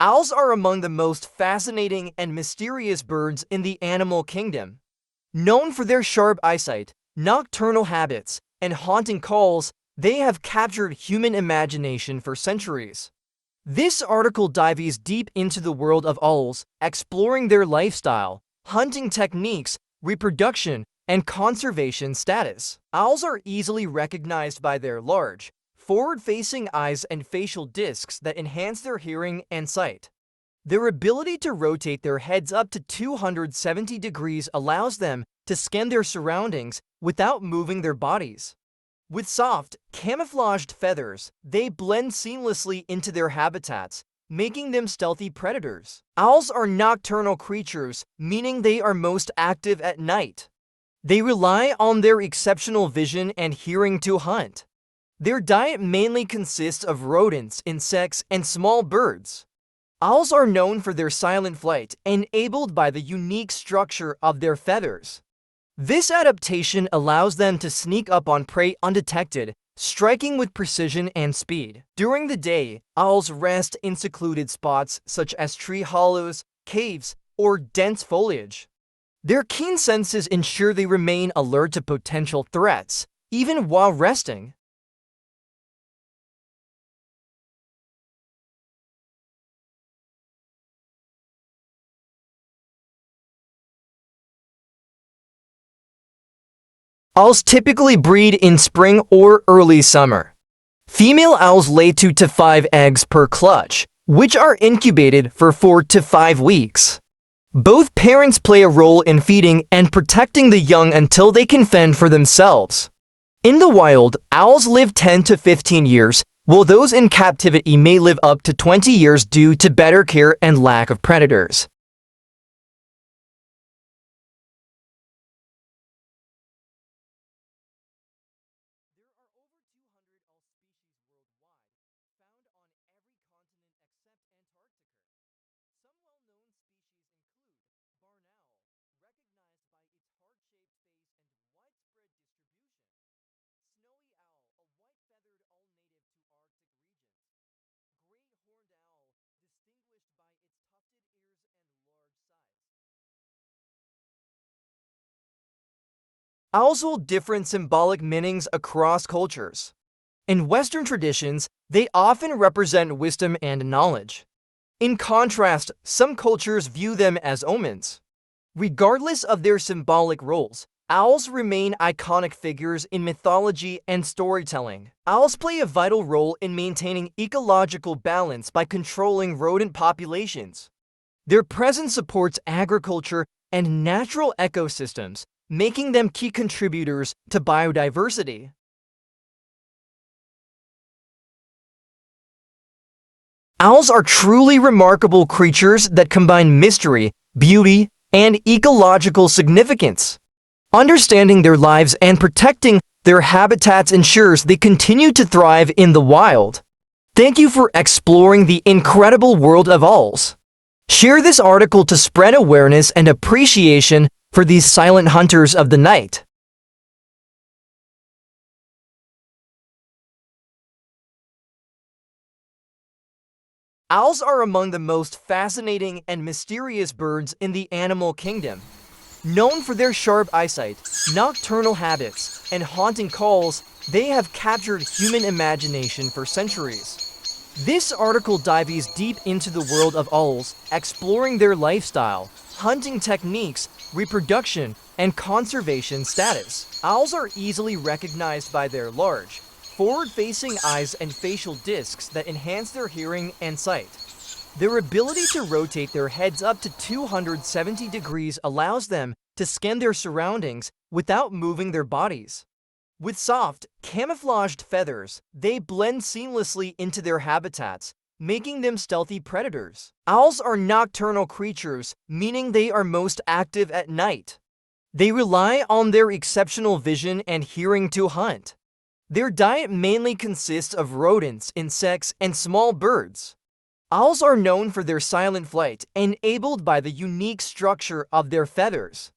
Owls are among the most fascinating and mysterious birds in the animal kingdom. Known for their sharp eyesight, nocturnal habits, and haunting calls, they have captured human imagination for centuries. This article dives deep into the world of owls, exploring their lifestyle, hunting techniques, reproduction, and conservation status. Owls are easily recognized by their large, forward-facing eyes and facial discs that enhance their hearing and sight. Their ability to rotate their heads up to 270 degrees allows them to scan their surroundings without moving their bodies. With soft, camouflaged feathers, they blend seamlessly into their habitats, making them stealthy predators. Owls are nocturnal creatures, meaning they are most active at night. They rely on their exceptional vision and hearing to hunt. Their diet mainly consists of rodents, insects, and small birds. Owls are known for their silent flight, enabled by the unique structure of their feathers. This adaptation allows them to sneak up on prey undetected, striking with precision and speed. During the day, owls rest in secluded spots such as tree hollows, caves, or dense foliage. Their keen senses ensure they remain alert to potential threats, even while resting. Owls typically breed in spring or early summer. Female owls lay 2 to 5 eggs per clutch, which are incubated for 4 to 5 weeks. Both parents play a role in feeding and protecting the young until they can fend for themselves. In the wild, owls live 10 to 15 years, while those in captivity may live up to 20 years due to better care and lack of predators. There are over 200 owl species worldwide, found on every continent except Antarctica. Some well-known species include barn owl, recognized by its heart-shaped face and widespread distribution; snowy owl, a white-feathered owl native to Arctic regions; great horned owl, distinguished by its tufted ears and large size. Owls hold different symbolic meanings across cultures. In Western traditions, they often represent wisdom and knowledge. In contrast, some cultures view them as omens. Regardless of their symbolic roles, owls remain iconic figures in mythology and storytelling. Owls play a vital role in maintaining ecological balance by controlling rodent populations. Their presence supports agriculture and natural ecosystems, making them key contributors to biodiversity. Owls are truly remarkable creatures that combine mystery, beauty, and ecological significance. Understanding their lives and protecting their habitats ensures they continue to thrive in the wild. Thank you for exploring the incredible world of owls. Share this article to spread awareness and appreciation for these silent hunters of the night. Owls are among the most fascinating and mysterious birds in the animal kingdom. Known for their sharp eyesight, nocturnal habits, and haunting calls, they have captured human imagination for centuries. This article dives deep into the world of owls, exploring their lifestyle, hunting techniques, reproduction, and conservation status. Owls are easily recognized by their large, forward-facing eyes and facial discs that enhance their hearing and sight. Their ability to rotate their heads up to 270 degrees allows them to scan their surroundings without moving their bodies. With soft, camouflaged feathers, they blend seamlessly into their habitats, making them stealthy predators. Owls are nocturnal creatures, meaning they are most active at night. They rely on their exceptional vision and hearing to hunt. Their diet mainly consists of rodents, insects, and small birds. Owls are known for their silent flight, enabled by the unique structure of their feathers.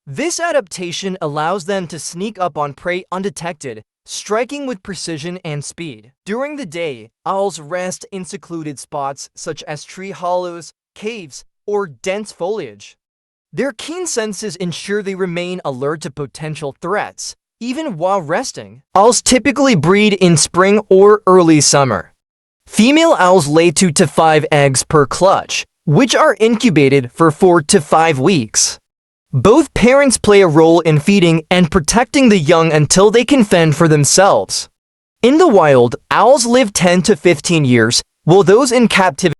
This adaptation allows them to sneak up on prey undetected, striking with precision and speed. During the day, owls rest in secluded spots such as tree hollows, caves, or dense foliage. Their keen senses ensure they remain alert to potential threats, even while resting. Owls typically breed in spring or early summer. Female owls lay 2 to 5 eggs per clutch, which are incubated for 4 to 5 weeks. Both parents play a role in feeding and protecting the young until they can fend for themselves. In the wild, owls live 10 to 15 years, while those in captivity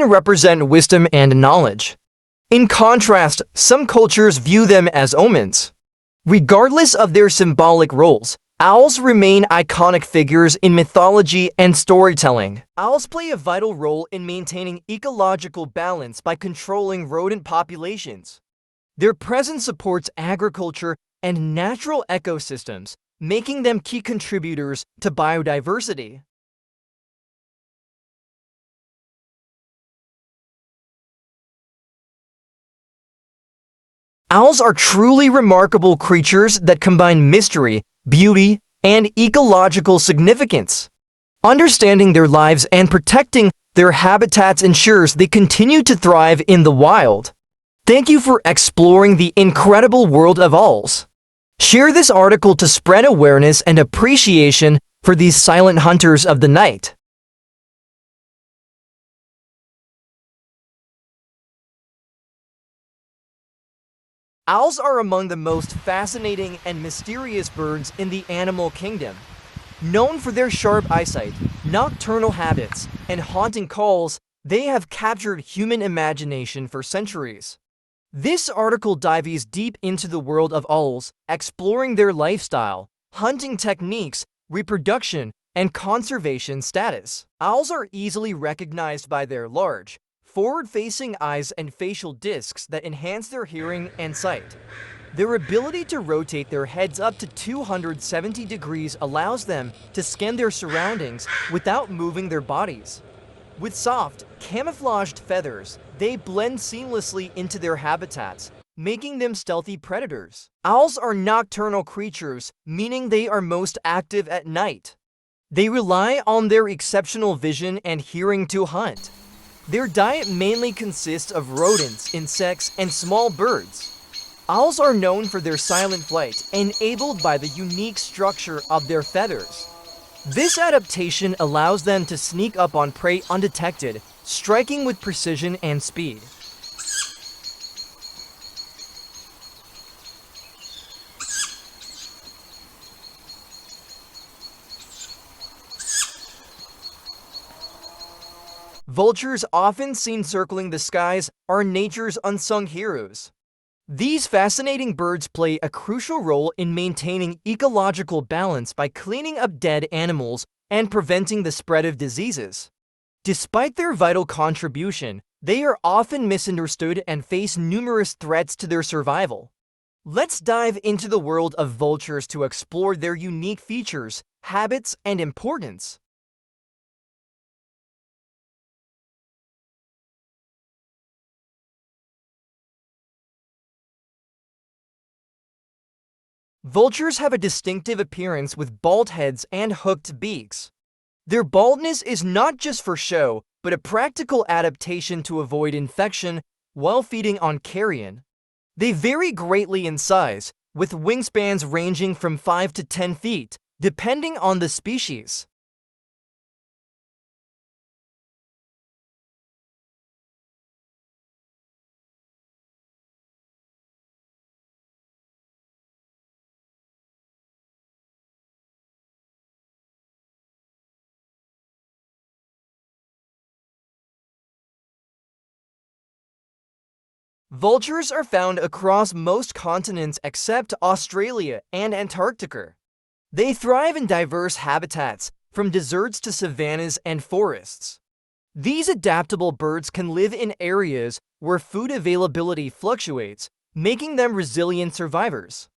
represent wisdom and knowledge. In contrast, some cultures view them as omens. Regardless of their symbolic roles, owls remain iconic figures in mythology and storytelling. Owls play a vital role in maintaining ecological balance by controlling rodent populations. Their presence supports agriculture and natural ecosystems, making them key contributors to biodiversity. Owls are truly remarkable creatures that combine mystery, beauty, and ecological significance. Understanding their lives and protecting their habitats ensures they continue to thrive in the wild. Thank you for exploring the incredible world of owls. Share this article to spread awareness and appreciation for these silent hunters of the night. Owls are among the most fascinating and mysterious birds in the animal kingdom. Known for their sharp eyesight, nocturnal habits, and haunting calls, they have captured human imagination for centuries. This article dives deep into the world of owls, exploring their lifestyle, hunting techniques, reproduction, and conservation status. Owls are easily recognized by their large, forward-facing eyes and facial discs that enhance their hearing and sight. Their ability to rotate their heads up to 270 degrees allows them to scan their surroundings without moving their bodies. With soft, camouflaged feathers, they blend seamlessly into their habitats, making them stealthy predators. Owls are nocturnal creatures, meaning they are most active at night. They rely on their exceptional vision and hearing to hunt. Their diet mainly consists of rodents, insects, and small birds. Owls are known for their silent flight, enabled by the unique structure of their feathers. This adaptation allows them to sneak up on prey undetected, striking with precision and speed. Vultures, often seen circling the skies, are nature's unsung heroes. These fascinating birds play a crucial role in maintaining ecological balance by cleaning up dead animals and preventing the spread of diseases. Despite their vital contribution, they are often misunderstood and face numerous threats to their survival. Let's dive into the world of vultures to explore their unique features, habits, and importance. Vultures have a distinctive appearance with bald heads and hooked beaks. Their baldness is not just for show, but a practical adaptation to avoid infection while feeding on carrion. They vary greatly in size, with wingspans ranging from 5 to 10 feet, depending on the species. Vultures are found across most continents except Australia and Antarctica. They thrive in diverse habitats, from deserts to savannas and forests. These adaptable birds can live in areas where food availability fluctuates, making them resilient survivors.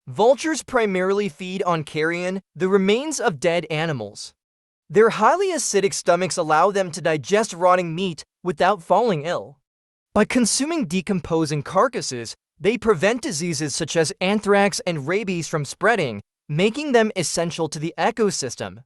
Vultures primarily feed on carrion, the remains of dead animals. Their highly acidic stomachs allow them to digest rotting meat without falling ill. By consuming decomposing carcasses, they prevent diseases such as anthrax and rabies from spreading, making them essential to the ecosystem.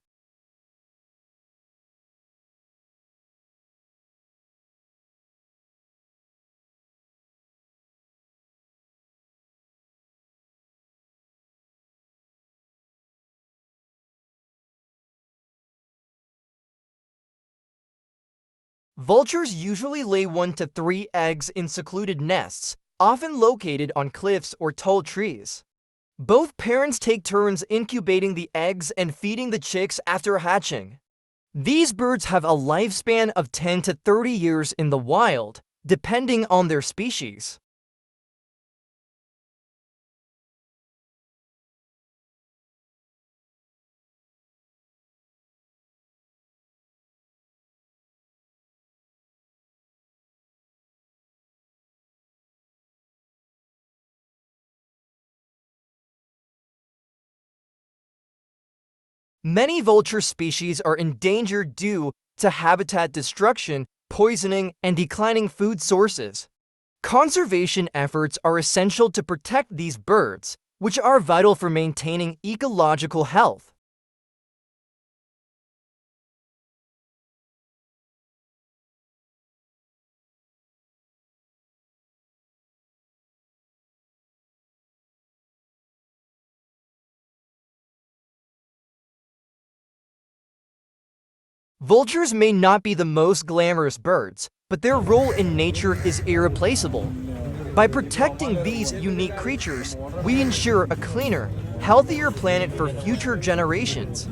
Vultures usually lay 1 to 3 eggs in secluded nests, often located on cliffs or tall trees. Both parents take turns incubating the eggs and feeding the chicks after hatching. These birds have a lifespan of 10 to 30 years in the wild, depending on their species. Many vulture species are endangered due to habitat destruction, poisoning, and declining food sources. Conservation efforts are essential to protect these birds, which are vital for maintaining ecological health. Vultures may not be the most glamorous birds, but their role in nature is irreplaceable. By protecting these unique creatures, we ensure a cleaner, healthier planet for future generations.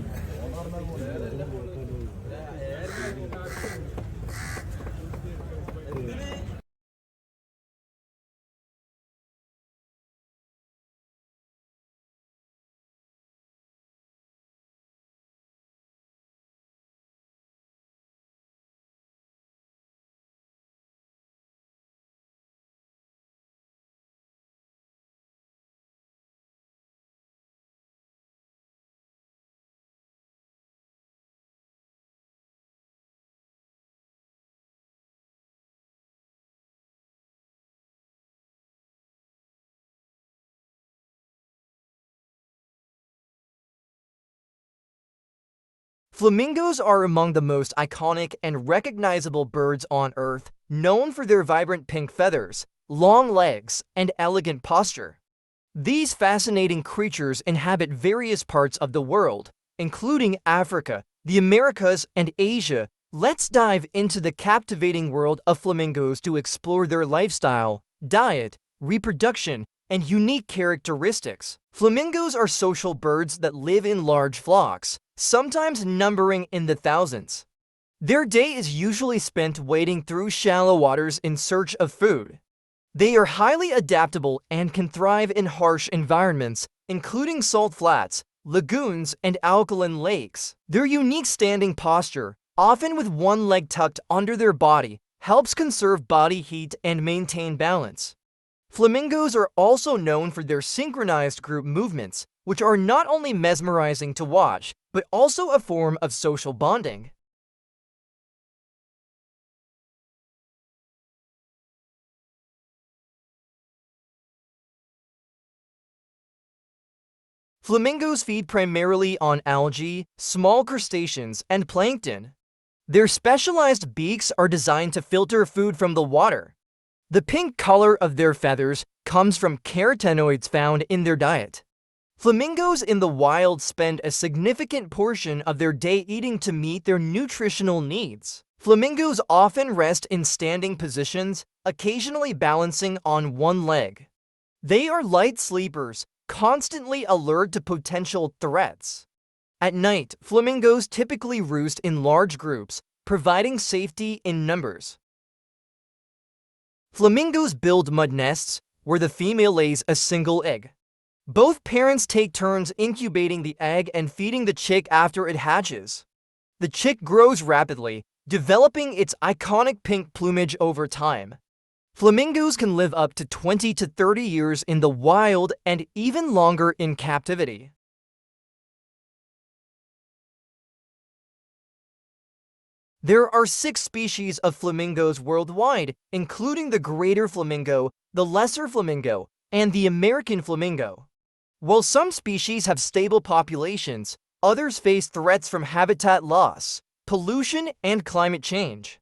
Flamingos are among the most iconic and recognizable birds on Earth, known for their vibrant pink feathers, long legs, and elegant posture. These fascinating creatures inhabit various parts of the world, including Africa, the Americas, and Asia. Let's dive into the captivating world of flamingos to explore their lifestyle, diet, reproduction, and unique characteristics. Flamingos are social birds that live in large flocks, sometimes numbering in the thousands. Their day is usually spent wading through shallow waters in search of food. They are highly adaptable and can thrive in harsh environments, including salt flats, lagoons, and alkaline lakes. Their unique standing posture, often with one leg tucked under their body, helps conserve body heat and maintain balance. Flamingos are also known for their synchronized group movements, which are not only mesmerizing to watch, but also a form of social bonding. Flamingos feed primarily on algae, small crustaceans, and plankton. Their specialized beaks are designed to filter food from the water. The pink color of their feathers comes from carotenoids found in their diet. Flamingos in the wild spend a significant portion of their day eating to meet their nutritional needs. Flamingos often rest in standing positions, occasionally balancing on one leg. They are light sleepers, constantly alert to potential threats. At night, flamingos typically roost in large groups, providing safety in numbers. Flamingos build mud nests, where the female lays a single egg. Both parents take turns incubating the egg and feeding the chick after it hatches. The chick grows rapidly, developing its iconic pink plumage over time. Flamingos can live up to 20 to 30 years in the wild and even longer in captivity. There are 6 species of flamingos worldwide, including the greater flamingo, the lesser flamingo, and the American flamingo. While some species have stable populations, others face threats from habitat loss, pollution, and climate change.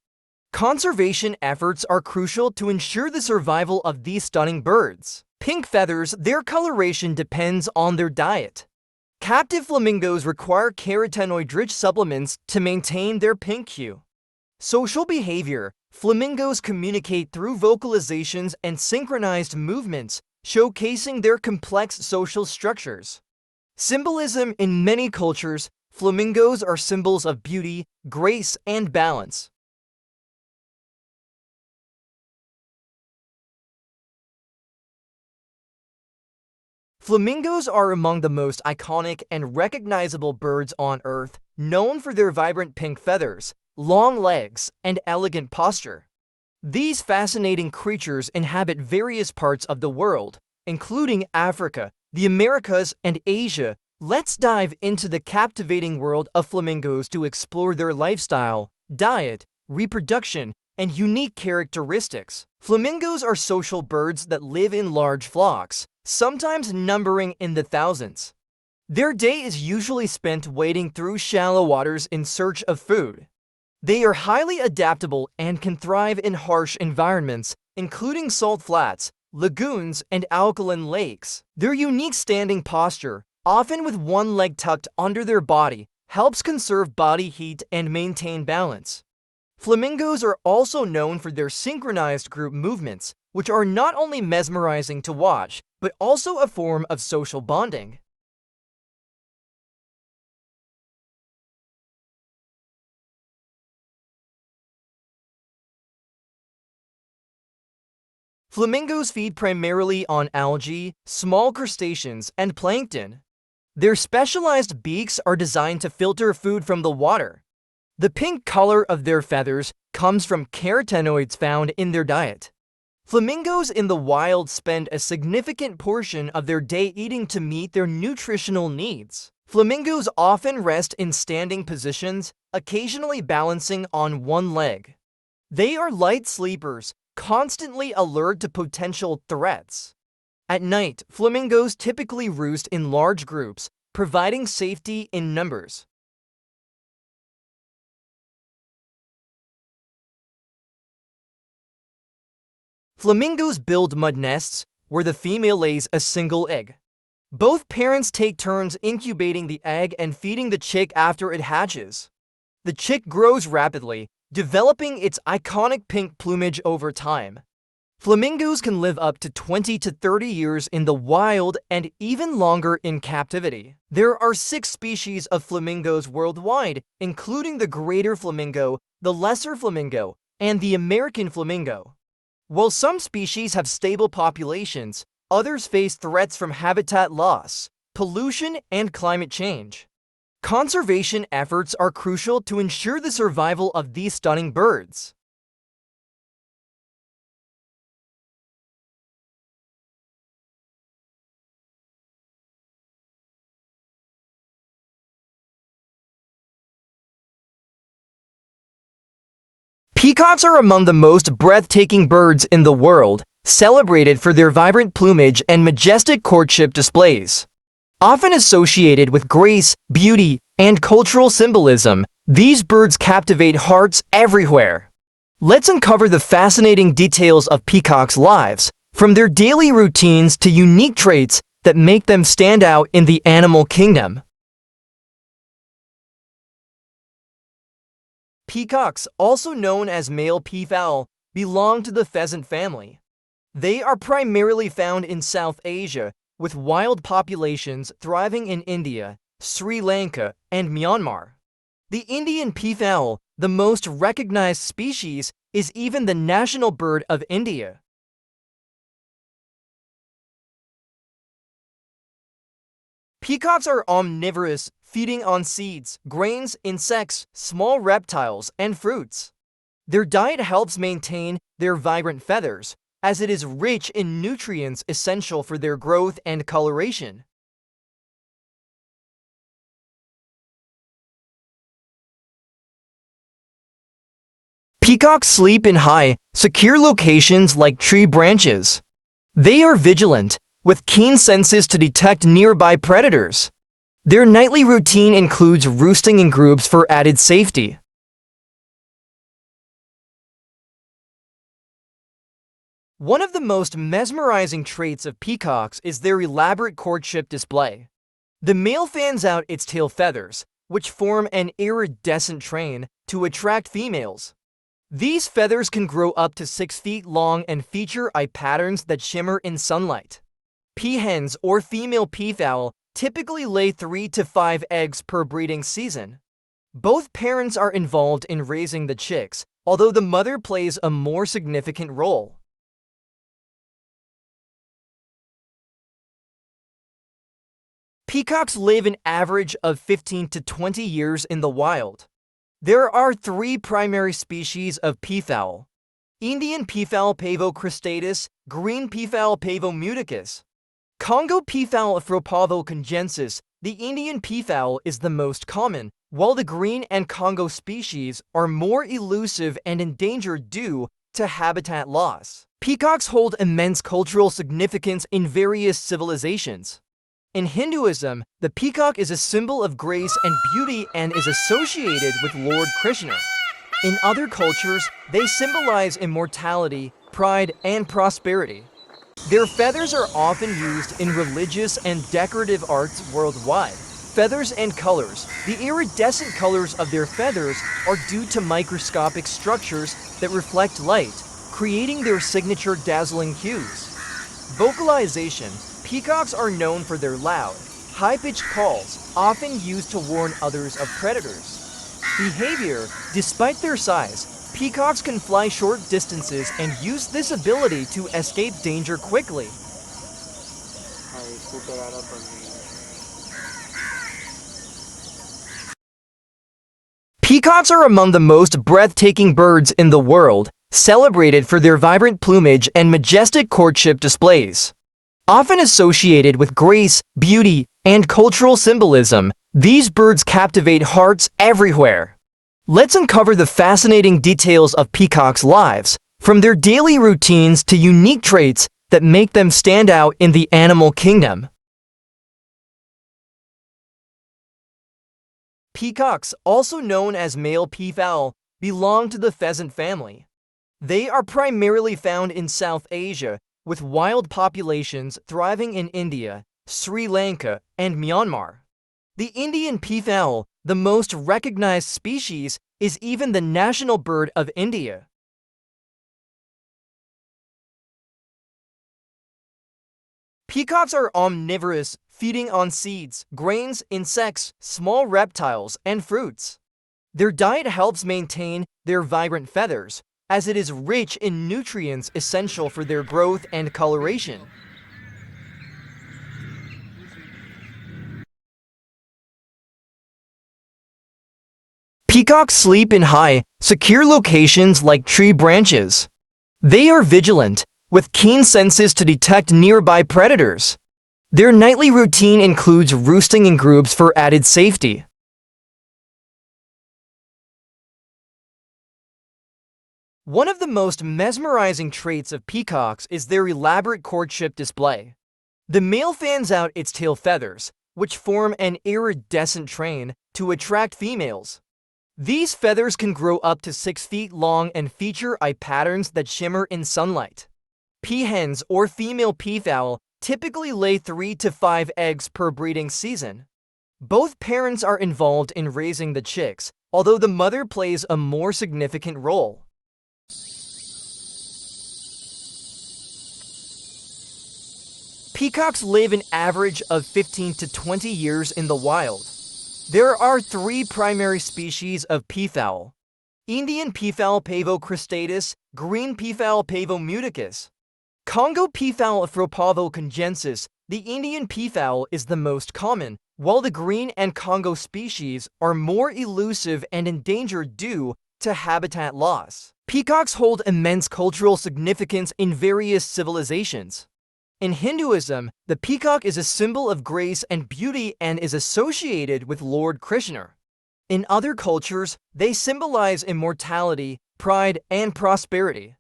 Conservation efforts are crucial to ensure the survival of these stunning birds. Pink feathers, their coloration depends on their diet. Captive flamingos require carotenoid-rich supplements to maintain their pink hue. Social behavior. Flamingos communicate through vocalizations and synchronized movements, showcasing their complex social structures. Symbolism. In many cultures, flamingos are symbols of beauty, grace, and balance. Flamingos are among the most iconic and recognizable birds on Earth, known for their vibrant pink feathers, long legs, and elegant posture. These fascinating creatures inhabit various parts of the world, including Africa, the Americas, and Asia. Let's dive into the captivating world of flamingos to explore their lifestyle, diet, reproduction, and unique characteristics. Flamingos are social birds that live in large flocks, sometimes numbering in the thousands. Their day is usually spent wading through shallow waters in search of food. They are highly adaptable and can thrive in harsh environments, including salt flats, lagoons, and alkaline lakes. Their unique standing posture, often with one leg tucked under their body, helps conserve body heat and maintain balance. Flamingos are also known for their synchronized group movements, which are not only mesmerizing to watch, but also a form of social bonding. Flamingos feed primarily on algae, small crustaceans, and plankton. Their specialized beaks are designed to filter food from the water. The pink color of their feathers comes from carotenoids found in their diet. Flamingos in the wild spend a significant portion of their day eating to meet their nutritional needs. Flamingos often rest in standing positions, occasionally balancing on one leg. They are light sleepers, constantly alert to potential threats. At night, flamingos typically roost in large groups, providing safety in numbers. Flamingos build mud nests, where the female lays a single egg. Both parents take turns incubating the egg and feeding the chick after it hatches. The chick grows rapidly, developing its iconic pink plumage over time. Flamingos can live up to 20 to 30 years in the wild and even longer in captivity. There are 6 species of flamingos worldwide, including the greater flamingo, the lesser flamingo, and the American flamingo. While some species have stable populations, others face threats from habitat loss, pollution, and climate change. Conservation efforts are crucial to ensure the survival of these stunning birds. Peacocks are among the most breathtaking birds in the world, celebrated for their vibrant plumage and majestic courtship displays. Often associated with grace, beauty, and cultural symbolism, these birds captivate hearts everywhere. Let's uncover the fascinating details of peacocks' lives, from their daily routines to unique traits that make them stand out in the animal kingdom. Peacocks, also known as male peafowl, belong to the pheasant family. They are primarily found in South Asia, with wild populations thriving in India, Sri Lanka, and Myanmar. The Indian peafowl, the most recognized species, is even the national bird of India. Peacocks are omnivorous, feeding on seeds, grains, insects, small reptiles, and fruits. Their diet helps maintain their vibrant feathers, as it is rich in nutrients essential for their growth and coloration. Peacocks sleep in high, secure locations like tree branches. They are vigilant, with keen senses to detect nearby predators. Their nightly routine includes roosting in groups for added safety. One of the most mesmerizing traits of peacocks is their elaborate courtship display. The male fans out its tail feathers, which form an iridescent train, to attract females. These feathers can grow up to 6 feet long and feature eye patterns that shimmer in sunlight. Peahens or female peafowl typically lay 3 to 5 eggs per breeding season. Both parents are involved in raising the chicks, although the mother plays a more significant role. Peacocks live an average of 15 to 20 years in the wild. There are 3 primary species of peafowl: Indian peafowl Pavo cristatus, green peafowl Pavo muticus, Congo peafowl Afropavo congensis. The Indian peafowl is the most common, while the green and Congo species are more elusive and endangered due to habitat loss. Peacocks hold immense cultural significance in various civilizations. In Hinduism, the peacock is a symbol of grace and beauty and is associated with Lord Krishna. In other cultures, they symbolize immortality, pride, and prosperity. Their feathers are often used in religious and decorative arts worldwide. Feathers and colors. The iridescent colors of their feathers are due to microscopic structures that reflect light, creating their signature dazzling hues. Vocalization. Peacocks are known for their loud, high-pitched calls, often used to warn others of predators. Behavior. Despite their size, peacocks can fly short distances and use this ability to escape danger quickly. Peacocks are among the most breathtaking birds in the world, celebrated for their vibrant plumage and majestic courtship displays. Often associated with grace, beauty, and cultural symbolism, these birds captivate hearts everywhere. Let's uncover the fascinating details of peacocks' lives, from their daily routines to unique traits that make them stand out in the animal kingdom. Peacocks, also known as male peafowl, belong to the pheasant family. They are primarily found in South Asia, with wild populations thriving in India, Sri Lanka, and Myanmar. The Indian peafowl, the most recognized species, is even the national bird of India. Peacocks are omnivorous, feeding on seeds, grains, insects, small reptiles, and fruits. Their diet helps maintain their vibrant feathers, as it is rich in nutrients essential for their growth and coloration. Peacocks sleep in high, secure locations like tree branches. They are vigilant, with keen senses to detect nearby predators. Their nightly routine includes roosting in groups for added safety. One of the most mesmerizing traits of peacocks is their elaborate courtship display. The male fans out its tail feathers, which form an iridescent train, to attract females. These feathers can grow up to 6 feet long and feature eye patterns that shimmer in sunlight. Peahens or female peafowl typically lay 3 to 5 eggs per breeding season. Both parents are involved in raising the chicks, although the mother plays a more significant role. Peacocks live an average of 15 to 20 years in the wild. There are three primary species of peafowl: Indian peafowl pavo-cristatus, green peafowl pavo-muticus, Congo peafowl afropavo-congensis. The Indian peafowl is the most common, while the green and Congo species are more elusive and endangered due to habitat loss. Peacocks hold immense cultural significance in various civilizations. In Hinduism, the peacock is a symbol of grace and beauty and is associated with Lord Krishna. In other cultures, they symbolize immortality, pride, and prosperity.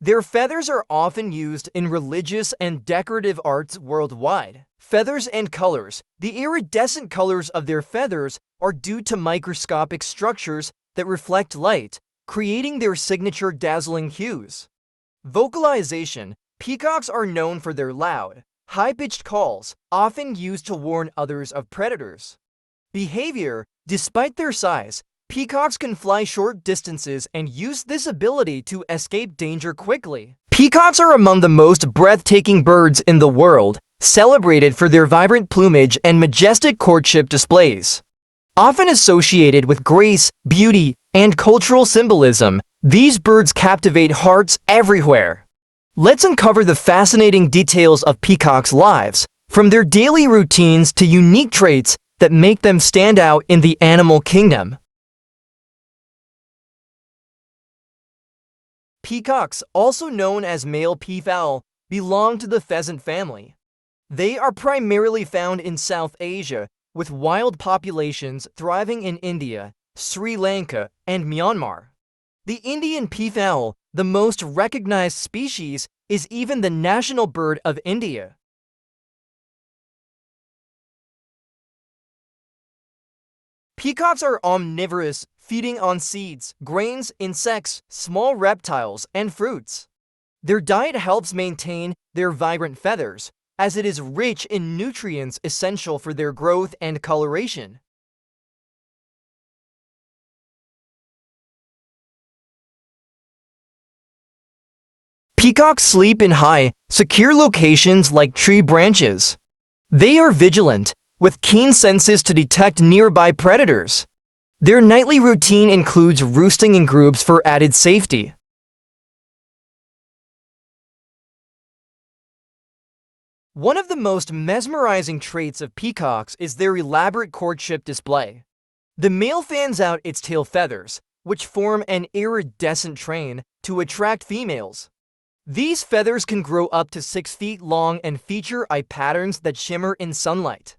Their feathers are often used in religious and decorative arts worldwide. Feathers and colors. The iridescent colors of their feathers are due to microscopic structures that reflect light, creating their signature dazzling hues. Vocalization. Peacocks are known for their loud, high-pitched calls, often used to warn others of predators. Behavior. Despite their size, peacocks can fly short distances and use this ability to escape danger quickly. Peacocks are among the most breathtaking birds in the world, celebrated for their vibrant plumage and majestic courtship displays. Often associated with grace, beauty, and cultural symbolism, these birds captivate hearts everywhere. Let's uncover the fascinating details of peacocks' lives, from their daily routines to unique traits that make them stand out in the animal kingdom. Peacocks, also known as male peafowl, belong to the pheasant family. They are primarily found in South Asia, with wild populations thriving in India, Sri Lanka, and Myanmar. The Indian peafowl, the most recognized species, is even the national bird of India. Peacocks are omnivorous, feeding on seeds, grains, insects, small reptiles, and fruits. Their diet helps maintain their vibrant feathers, as it is rich in nutrients essential for their growth and coloration. Peacocks sleep in high, secure locations like tree branches. They are vigilant, with keen senses to detect nearby predators. Their nightly routine includes roosting in groups for added safety. One of the most mesmerizing traits of peacocks is their elaborate courtship display. The male fans out its tail feathers, which form an iridescent train, to attract females. These feathers can grow up to 6 feet long and feature eye patterns that shimmer in sunlight.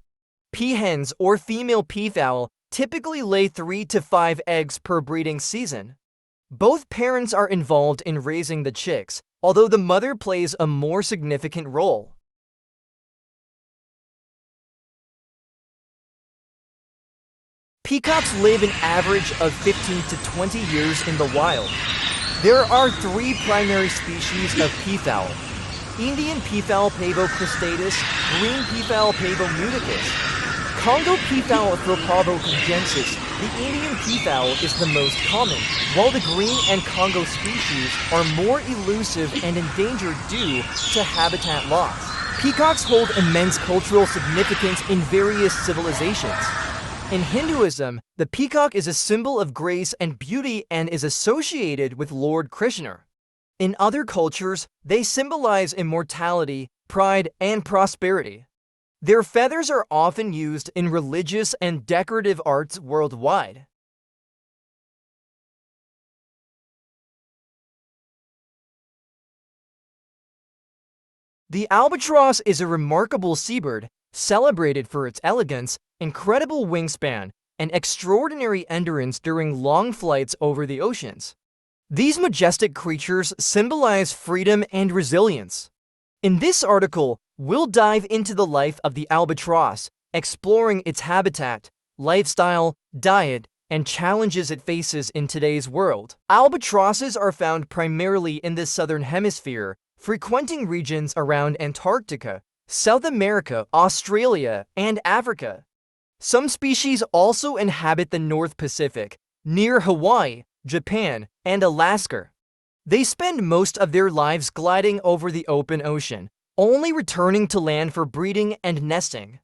Peahens or female peafowl typically lay 3 to 5 eggs per breeding season. Both parents are involved in raising the chicks, although the mother plays a more significant role. Peacocks live an average of 15 to 20 years in the wild. There are three primary species of peafowl: Indian peafowl pavo-cristatus, green peafowl pavo-muticus, Congo peafowl afropavo-congensis. The Indian peafowl is the most common, while the green and Congo species are more elusive and endangered due to habitat loss. Peacocks hold immense cultural significance in various civilizations. In Hinduism, the peacock is a symbol of grace and beauty and is associated with Lord Krishna. In other cultures, they symbolize immortality, pride, and prosperity. Their feathers are often used in religious and decorative arts worldwide. The albatross is a remarkable seabird, celebrated for its elegance, incredible wingspan, and extraordinary endurance during long flights over the oceans. These majestic creatures symbolize freedom and resilience. In this article, we'll dive into the life of the albatross, exploring its habitat, lifestyle, diet, and challenges it faces in today's world. Albatrosses are found primarily in the southern hemisphere, frequenting regions around Antarctica, South America, Australia, and Africa. Some species also inhabit the North Pacific, near Hawaii, Japan, and Alaska. They spend most of their lives gliding over the open ocean, only returning to land for breeding and nesting.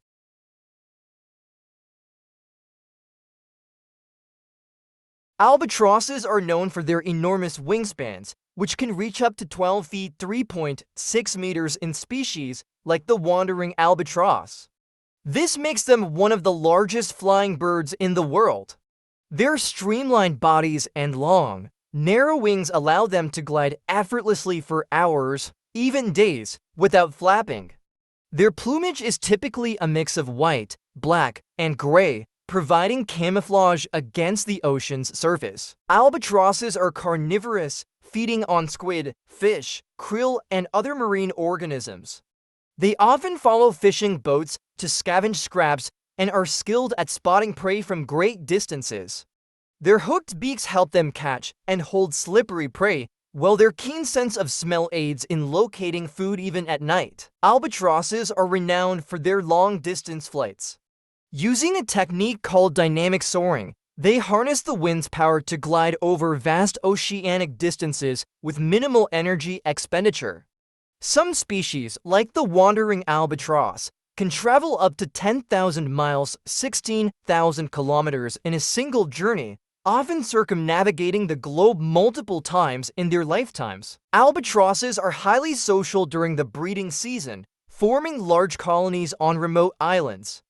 Albatrosses are known for their enormous wingspans, which can reach up to 12 feet 3.6 meters in species like the wandering albatross. This makes them one of the largest flying birds in the world. Their streamlined bodies and long, narrow wings allow them to glide effortlessly for hours, even days, without flapping. Their plumage is typically a mix of white, black, and gray, providing camouflage against the ocean's surface. Albatrosses are carnivorous, feeding on squid, fish, krill, and other marine organisms. They often follow fishing boats to scavenge scraps and are skilled at spotting prey from great distances. Their hooked beaks help them catch and hold slippery prey, while their keen sense of smell aids in locating food even at night. Albatrosses are renowned for their long-distance flights. Using a technique called dynamic soaring, they harness the wind's power to glide over vast oceanic distances with minimal energy expenditure. Some species, like the wandering albatross, can travel up to 10,000 miles, 16,000 kilometers in a single journey, often circumnavigating the globe multiple times in their lifetimes. Albatrosses are highly social during the breeding season, forming large colonies on remote islands.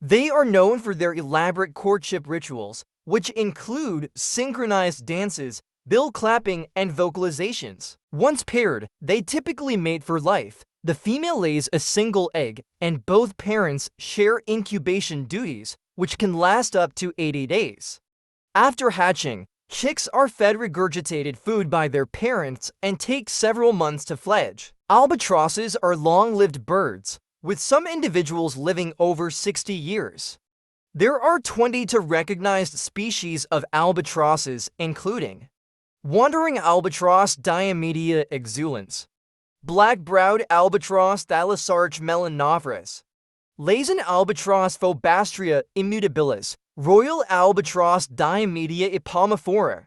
They are known for their elaborate courtship rituals, which include synchronized dances, bill clapping, and vocalizations. Once paired, they typically mate for life. The female lays a single egg, and both parents share incubation duties, which can last up to 80 days. After hatching, chicks are fed regurgitated food by their parents and take several months to fledge. Albatrosses are long-lived birds, with some individuals living over 60 years. There are 22 recognized species of albatrosses, including wandering albatross Diomedea exulans, black-browed albatross Thalassarch melanophorus, Lazen albatross Phobastria immutabilis, royal albatross Diomedea epomophora.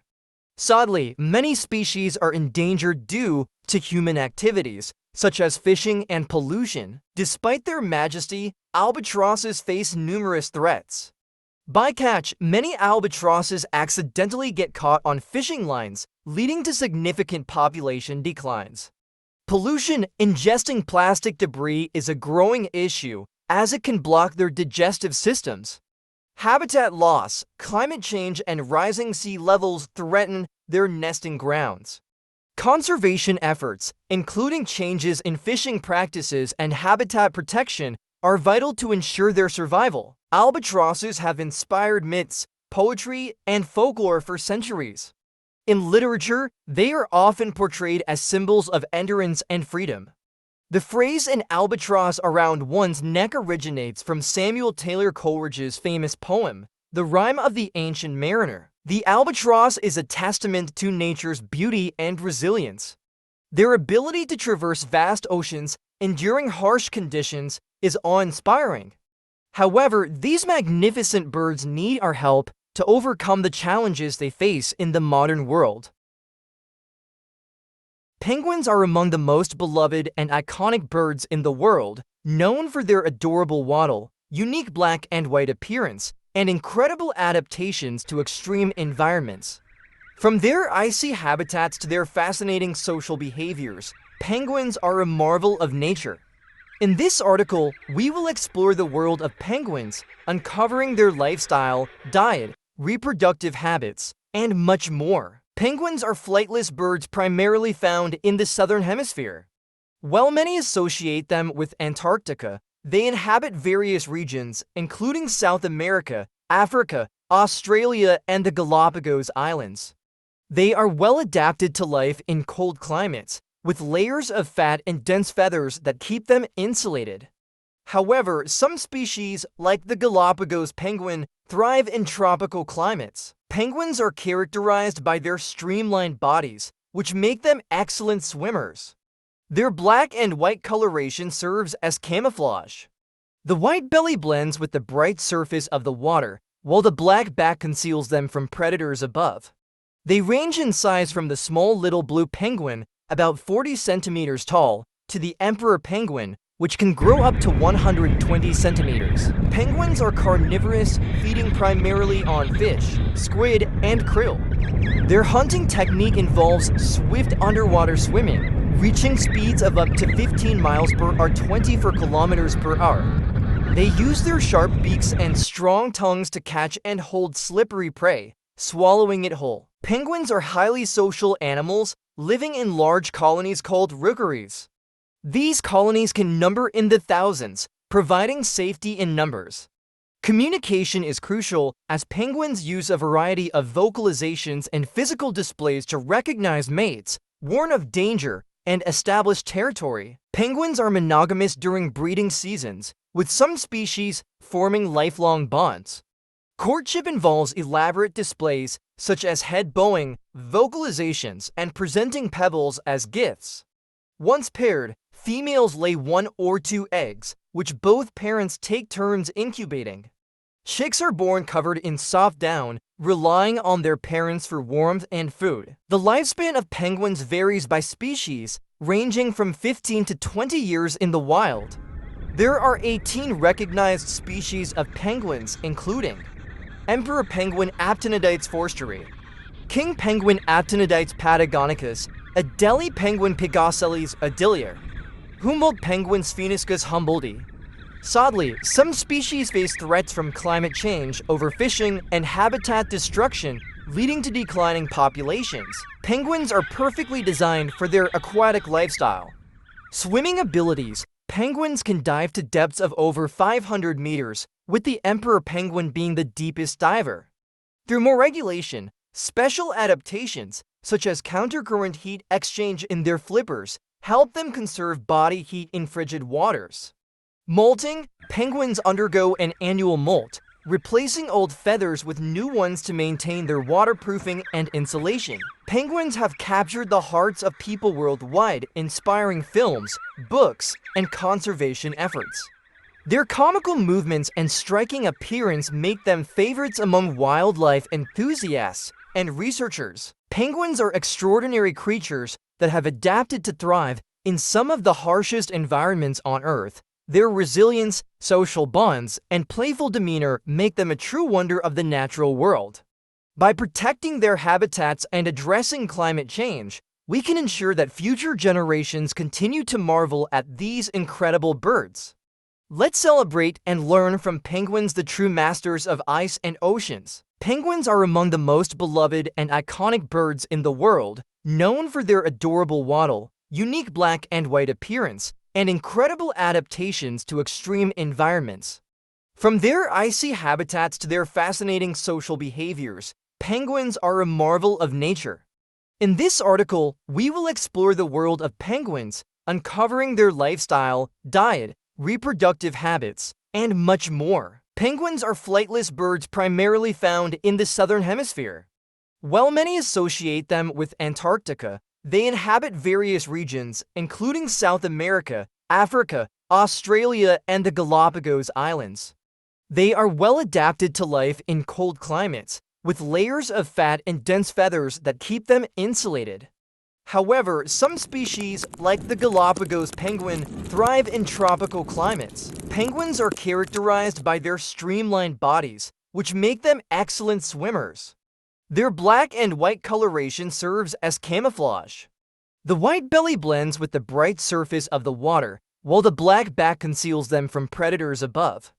Sadly, many species are endangered due to human activities, such as fishing and pollution. Despite their majesty, albatrosses face numerous threats. Bycatch, many albatrosses accidentally get caught on fishing lines, leading to significant population declines. Pollution, ingesting plastic debris is a growing issue, as it can block their digestive systems. Habitat loss, climate change, and rising sea levels threaten their nesting grounds. Conservation efforts, including changes in fishing practices and habitat protection, are vital to ensure their survival. Albatrosses have inspired myths, poetry, and folklore for centuries. In literature, they are often portrayed as symbols of endurance and freedom. The phrase "an albatross around one's neck" originates from Samuel Taylor Coleridge's famous poem, The Rime of the Ancient Mariner. The albatross is a testament to nature's beauty and resilience. Their ability to traverse vast oceans, enduring harsh conditions, is awe-inspiring. However, these magnificent birds need our help to overcome the challenges they face in the modern world. Penguins are among the most beloved and iconic birds in the world, known for their adorable waddle, unique black and white appearance, and incredible adaptations to extreme environments. From their icy habitats to their fascinating social behaviors, penguins are a marvel of nature. In this article, we will explore the world of penguins, uncovering their lifestyle, diet, reproductive habits, and much more. Penguins are flightless birds primarily found in the southern hemisphere. While many associate them with Antarctica, they inhabit various regions, including South America, Africa, Australia, and the Galapagos Islands. They are well adapted to life in cold climates, with layers of fat and dense feathers that keep them insulated. However, some species, like the Galapagos penguin, thrive in tropical climates. Penguins are characterized by their streamlined bodies, which make them excellent swimmers. Their black and white coloration serves as camouflage. The white belly blends with the bright surface of the water, while the black back conceals them from predators above. They range in size from the small little blue penguin, about 40 centimeters tall, to the emperor penguin, which can grow up to 120 centimeters. Penguins are carnivorous, feeding primarily on fish, squid, and krill. Their hunting technique involves swift underwater swimming, reaching speeds of up to 15 miles per hour, 24 kilometers per hour. They use their sharp beaks and strong tongues to catch and hold slippery prey, swallowing it whole. Penguins are highly social animals, living in large colonies called rookeries. These colonies can number in the thousands, providing safety in numbers. Communication is crucial as penguins use a variety of vocalizations and physical displays to recognize mates, warn of danger, and establish territory. Penguins are monogamous during breeding seasons, with some species forming lifelong bonds. Courtship involves elaborate displays such as head bowing, vocalizations, and presenting pebbles as gifts. Once paired, females lay 1 or 2 eggs, which both parents take turns incubating. Chicks are born covered in soft down, relying on their parents for warmth and food. The lifespan of penguins varies by species, ranging from 15 to 20 years in the wild. There are 18 recognized species of penguins, including Emperor penguin Aptenodytes forsteri, King penguin Aptenodytes patagonicus, Adelie penguin Pigoceles adiliar, Humboldt penguin Spheniscus humboldti. Sadly, some species face threats from climate change, overfishing, and habitat destruction, leading to declining populations. Penguins are perfectly designed for their aquatic lifestyle. Swimming abilities: penguins can dive to depths of over 500 meters, with the emperor penguin being the deepest diver. Thermoregulation: special adaptations, such as countercurrent heat exchange in their flippers, help them conserve body heat in frigid waters. Molting: penguins undergo an annual molt, replacing old feathers with new ones to maintain their waterproofing and insulation. Penguins have captured the hearts of people worldwide, inspiring films, books, and conservation efforts. Their comical movements and striking appearance make them favorites among wildlife enthusiasts and researchers. Penguins are extraordinary creatures that have adapted to thrive in some of the harshest environments on Earth. Their resilience, social bonds, and playful demeanor make them a true wonder of the natural world. By protecting their habitats and addressing climate change, we can ensure that future generations continue to marvel at these incredible birds. Let's celebrate and learn from penguins, the true masters of ice and oceans. Penguins are among the most beloved and iconic birds in the world, known for their adorable waddle, unique black and white appearance, and incredible adaptations to extreme environments. From their icy habitats to their fascinating social behaviors, penguins are a marvel of nature. In this article, we will explore the world of penguins, uncovering their lifestyle, diet, reproductive habits, and much more. Penguins are flightless birds primarily found in the southern hemisphere. While many associate them with Antarctica, they inhabit various regions, including South America, Africa, Australia, and the Galapagos Islands. They are well adapted to life in cold climates, with layers of fat and dense feathers that keep them insulated. However, some species, like the Galapagos penguin, thrive in tropical climates. Penguins are characterized by their streamlined bodies, which make them excellent swimmers. Their black and white coloration serves as camouflage. The white belly blends with the bright surface of the water, while the black back conceals them from predators above.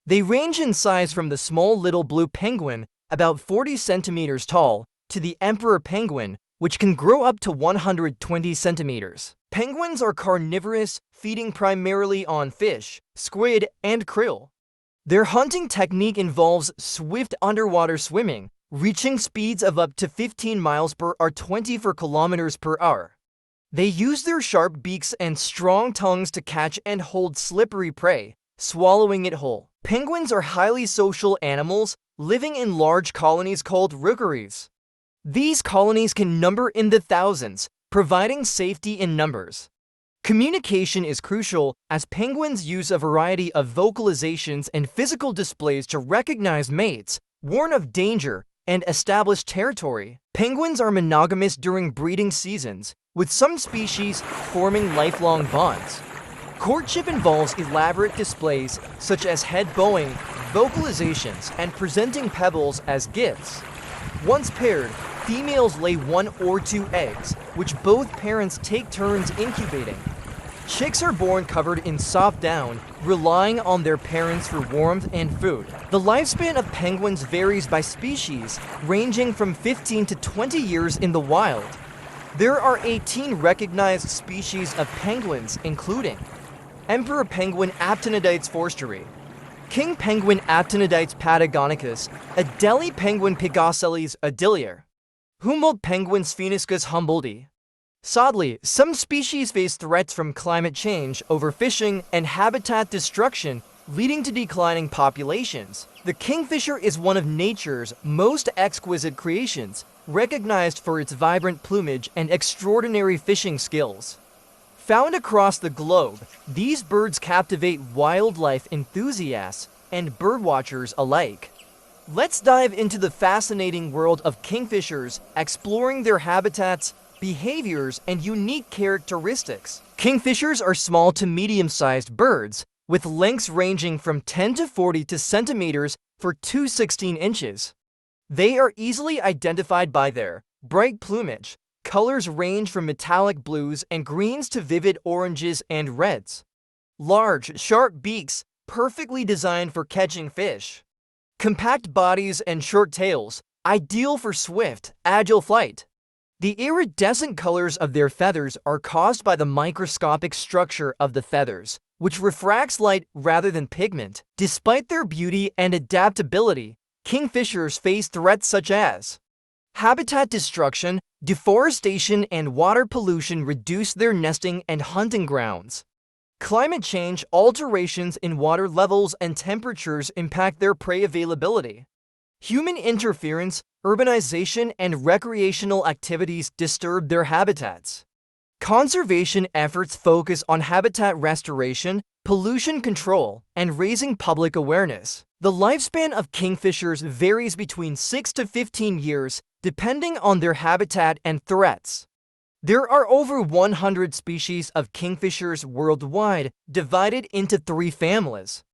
They range in size from the small little blue penguin, about 40 centimeters tall, to the emperor penguin, which can grow up to 120 centimeters. Penguins are carnivorous, feeding primarily on fish, squid, and krill. Their hunting technique involves swift underwater swimming, reaching speeds of up to 15 miles per hour, 24 kilometers per hour. They use their sharp beaks and strong tongues to catch and hold slippery prey, swallowing it whole. Penguins are highly social animals, living in large colonies called rookeries. These colonies can number in the thousands, providing safety in numbers. Communication is crucial as penguins use a variety of vocalizations and physical displays to recognize mates, warn of danger, and establish territory. Penguins are monogamous during breeding seasons, with some species forming lifelong bonds. Courtship involves elaborate displays such as head bowing, vocalizations, and presenting pebbles as gifts. Once paired, females lay 1 or 2 eggs, which both parents take turns incubating. Chicks are born covered in soft down, relying on their parents for warmth and food. The lifespan of penguins varies by species, ranging from 15 to 20 years in the wild. There are 18 recognized species of penguins, including Emperor penguin Aptenodytes forsteri, King penguin Aptenodytes patagonicus, Adelie penguin Pigoceles adilier, Humboldt penguin Spheniscus humboldti. Sadly, some species face threats from climate change, overfishing, and habitat destruction, leading to declining populations. The kingfisher is one of nature's most exquisite creations, recognized for its vibrant plumage and extraordinary fishing skills. Found across the globe, these birds captivate wildlife enthusiasts and birdwatchers alike. Let's dive into the fascinating world of kingfishers, exploring their habitats, behaviors, and unique characteristics. Kingfishers are small to medium-sized birds, with lengths ranging from 10 to 40 centimeters for 216 inches. They are easily identified by their bright plumage. Colors range from metallic blues and greens to vivid oranges and reds. Large, sharp beaks, perfectly designed for catching fish. Compact bodies and short tails, ideal for swift, agile flight. The iridescent colors of their feathers are caused by the microscopic structure of the feathers, which refracts light rather than pigment. Despite their beauty and adaptability, kingfishers face threats such as habitat destruction, deforestation, and water pollution reduce their nesting and hunting grounds. Climate change, alterations in water levels and temperatures impact their prey availability. Human interference, urbanization, and recreational activities disturb their habitats. Conservation efforts focus on habitat restoration, pollution control, and raising public awareness. The lifespan of kingfishers varies between 6 to 15 years, depending on their habitat and threats. There are over 100 species of kingfishers worldwide, divided into 3 families: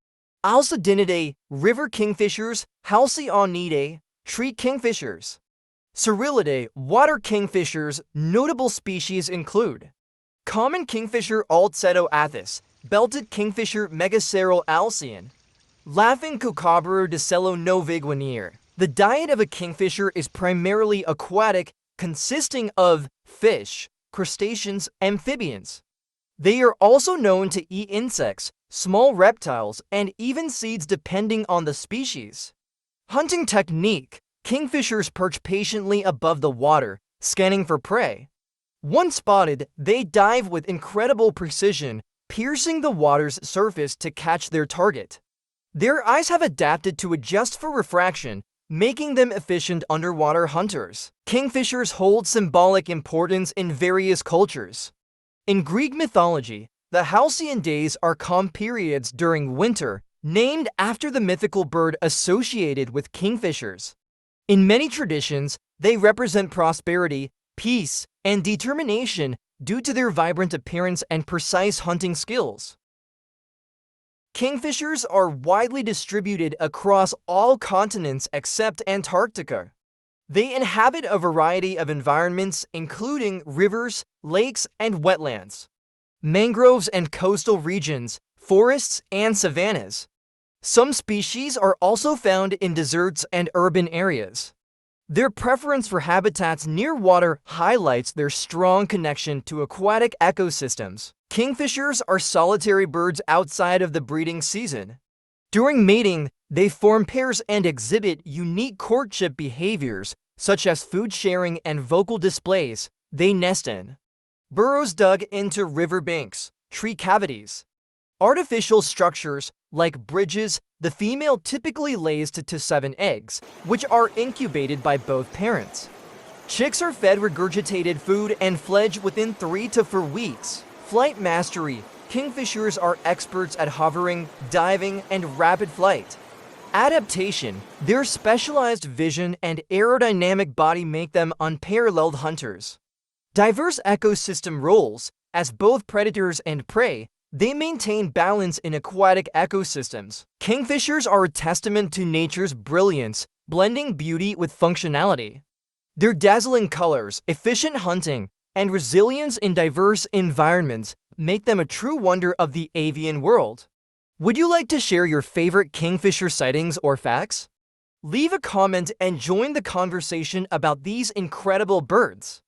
Alcedinidae, river kingfishers; Halcyonidae, tree kingfishers; Cerullidae, water kingfishers. Notable species include common kingfisher Altceto athis, belted kingfisher Megacerol alcyon, laughing kookaburra Dicello noviguanier. The diet of a kingfisher is primarily aquatic, consisting of fish, crustaceans, amphibians. They are also known to eat insects, small reptiles, and even seeds depending on the species. Hunting technique: kingfishers perch patiently above the water, scanning for prey. Once spotted, they dive with incredible precision, piercing the water's surface to catch their target. Their eyes have adapted to adjust for refraction, making them efficient underwater hunters. Kingfishers hold symbolic importance in various cultures. In Greek mythology, the halcyon days are calm periods during winter, named after the mythical bird associated with kingfishers. In many traditions, they represent prosperity, peace, and determination due to their vibrant appearance and precise hunting skills. Kingfishers are widely distributed across all continents except Antarctica. They inhabit a variety of environments, including rivers, lakes, and wetlands, mangroves and coastal regions, forests, and savannas. Some species are also found in deserts and urban areas. Their preference for habitats near water highlights their strong connection to aquatic ecosystems. Kingfishers are solitary birds outside of the breeding season. During mating, they form pairs and exhibit unique courtship behaviors, such as food sharing and vocal displays. They nest in burrows dug into riverbanks, tree cavities, artificial structures like bridges. The female typically lays 2 to 7 eggs, which are incubated by both parents. Chicks are fed regurgitated food and fledge within 3 to 4 weeks. Flight mastery: kingfishers are experts at hovering, diving, and rapid flight. Adaptation. Their specialized vision and aerodynamic body make them unparalleled hunters. Diverse ecosystem roles. As both predators and prey, they maintain balance in aquatic ecosystems. Kingfishers are a testament to nature's brilliance, blending beauty with functionality. Their dazzling colors, efficient hunting, and resilience in diverse environments make them a true wonder of the avian world. Would you like to share your favorite kingfisher sightings or facts? Leave a comment and join the conversation about these incredible birds.